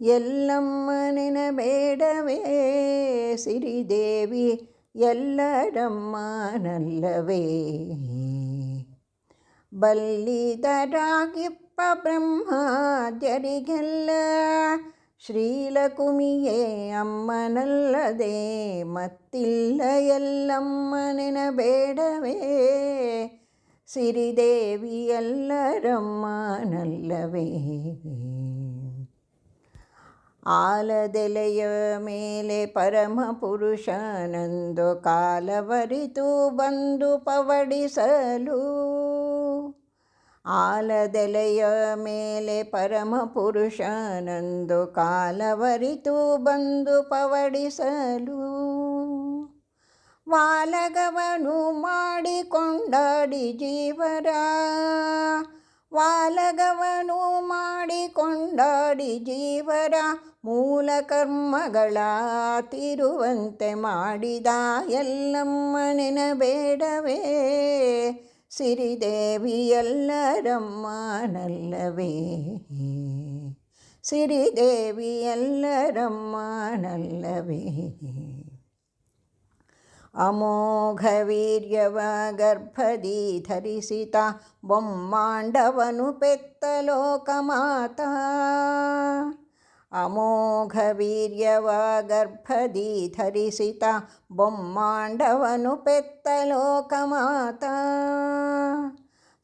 ಎಲ್ಲಮ್ಮ ನೆನಬೇಡವೇ ಸಿರಿದೇವಿ ಎಲ್ಲರಮ್ಮನಲ್ಲವೇ. ಬಲ್ಲಿದರಾಗಿಪ್ಪ ಬ್ರಹ್ಮಾದ್ಯರಿಗೆಲ್ಲ ಶ್ರೀಲಕುಮಿಯೇ ಅಮ್ಮನಲ್ಲದೆ ಮತ್ತಿಲ್ಲ. ಎಲ್ಲಮ್ಮ ನೆನಬೇಡವೇ ಸಿರಿದೇವಿ ಎಲ್ಲರಮ್ಮನಲ್ಲವೇ. ಆಲದೆಲೆಯ ಮೇಲೆ ಪರಮ ಪುರುಷನಂದು ಕಾಲವರಿತು ಬಂದು ಪವಡಿಸಲು. ಆಲದೆಲೆಯ ಮೇಲೆ ಪರಮ ಪುರುಷನಂದು ಕಾಲವರಿತು ಬಂದು ಪವಡಿಸಲು. ವಾಲಗವನು ಮಾಡಿಕೊಂಡಾಡಿ ಜೀವರ, ವಾಲಗವನು ಮಾಡಿಕೊಂಡಾಡಿ ಜೀವರ ಮೂಲ ಕರ್ಮಗಳ ತಿರುವಂತೆ ಮಾಡಿದ. ಎಲ್ಲಮ್ಮ ನೆನಬೇಡವೇ ಸಿರಿದೇವಿ ಎಲ್ಲರಮ್ಮನಲ್ಲವೇ. ಸಿರಿದೇವಿ ಎಲ್ಲರಮ್ಮನಲ್ಲವೇ. ಅಮೋಘ ವೀರ್ಯವ ಗರ್ಭದಿ ಧರಿಸಿತ ಬೊಮ್ಮಾಂಡವನು ಪೆತ್ತ ಲೋಕಮಾತಾ. ಅಮೋಘ ವೀರ್ಯವ ಗರ್ಭದಿ ಧರಿಸಿತ ಬೊಮ್ಮಾಂಡವನು ಪೆತ್ತ ಲೋಕಮಾತಾ.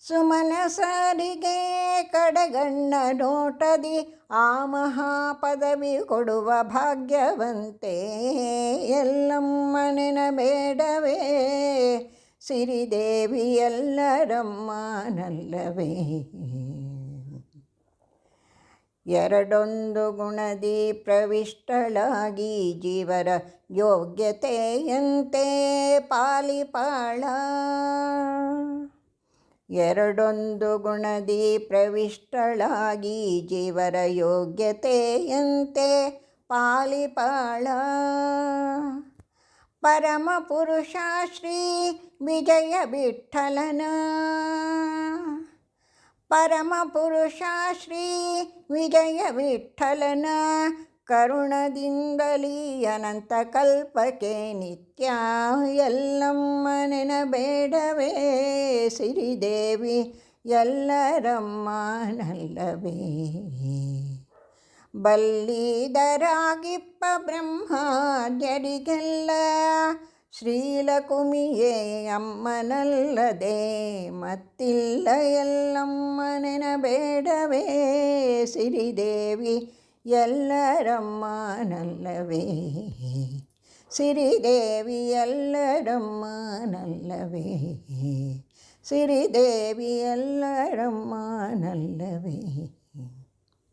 ಸುಮನಸರಿಗೆ ಕಡೆಗಣ್ಣ ನೋಟದಿ ಆ ಮಹಾಪದವಿ ಕೊಡುವ ಭಾಗ್ಯವಂತೆ. ಎಲ್ಲಮ್ಮ ನೆನಬೇಡವೇ ಸಿರಿದೇವಿ ಎಲ್ಲರಮ್ಮನಲ್ಲವೇ. ಎರಡೊಂದು ಗುಣದಿ ಪ್ರವಿಷ್ಟಳಾಗಿ ಜೀವರ ಯೋಗ್ಯತೆಯಂತೆ ಪಾಲಿಪಾಳ. ಎರಡೊಂದು ಗುಣದಿ ಪ್ರವಿಷ್ಟಳಾಗಿ ಜೀವರ ಯೋಗ್ಯತೆಯಂತೆ ಪಾಲಿಪಾಳ. ಪರಮ ಪುರುಷ ಶ್ರೀ ವಿಜಯ ವಿಠ್ಠಲನ, ಪರಮ ಪುರುಷ ಶ್ರೀ ವಿಜಯ ವಿಠ್ಠಲನ ಕರುಣದಿಂದಲೀ ಅನಂತ ಕಲ್ಪಕ್ಕೆ ನಿತ್ಯ. ಎಲ್ಲಮ್ಮ ನೆನಬೇಡವೇ ಸಿರಿದೇವಿ ಎಲ್ಲರಮ್ಮನಲ್ಲವೇ. ಬಲ್ಲಿದರಾಗಿಪ್ಪ ಬ್ರಹ್ಮಾದ್ಯರಿಗೆಲ್ಲ ಶ್ರೀಲಕುಮಿಯೇ ಅಮ್ಮನಲ್ಲದೆ ಮತ್ತಿಲ್ಲ. ಎಲ್ಲಮ್ಮ ನೆನಬೇಡವೇ ಸಿರಿದೇವಿ ಎಲ್ಲರಮ್ಮನಲ್ಲವೇ. ಸಿರಿದೇವಿ ಎಲ್ಲರಮ್ಮನಲ್ಲವೇ. ಸಿರಿದೇವಿ ಎಲ್ಲರಮ್ಮನಲ್ಲವೇ.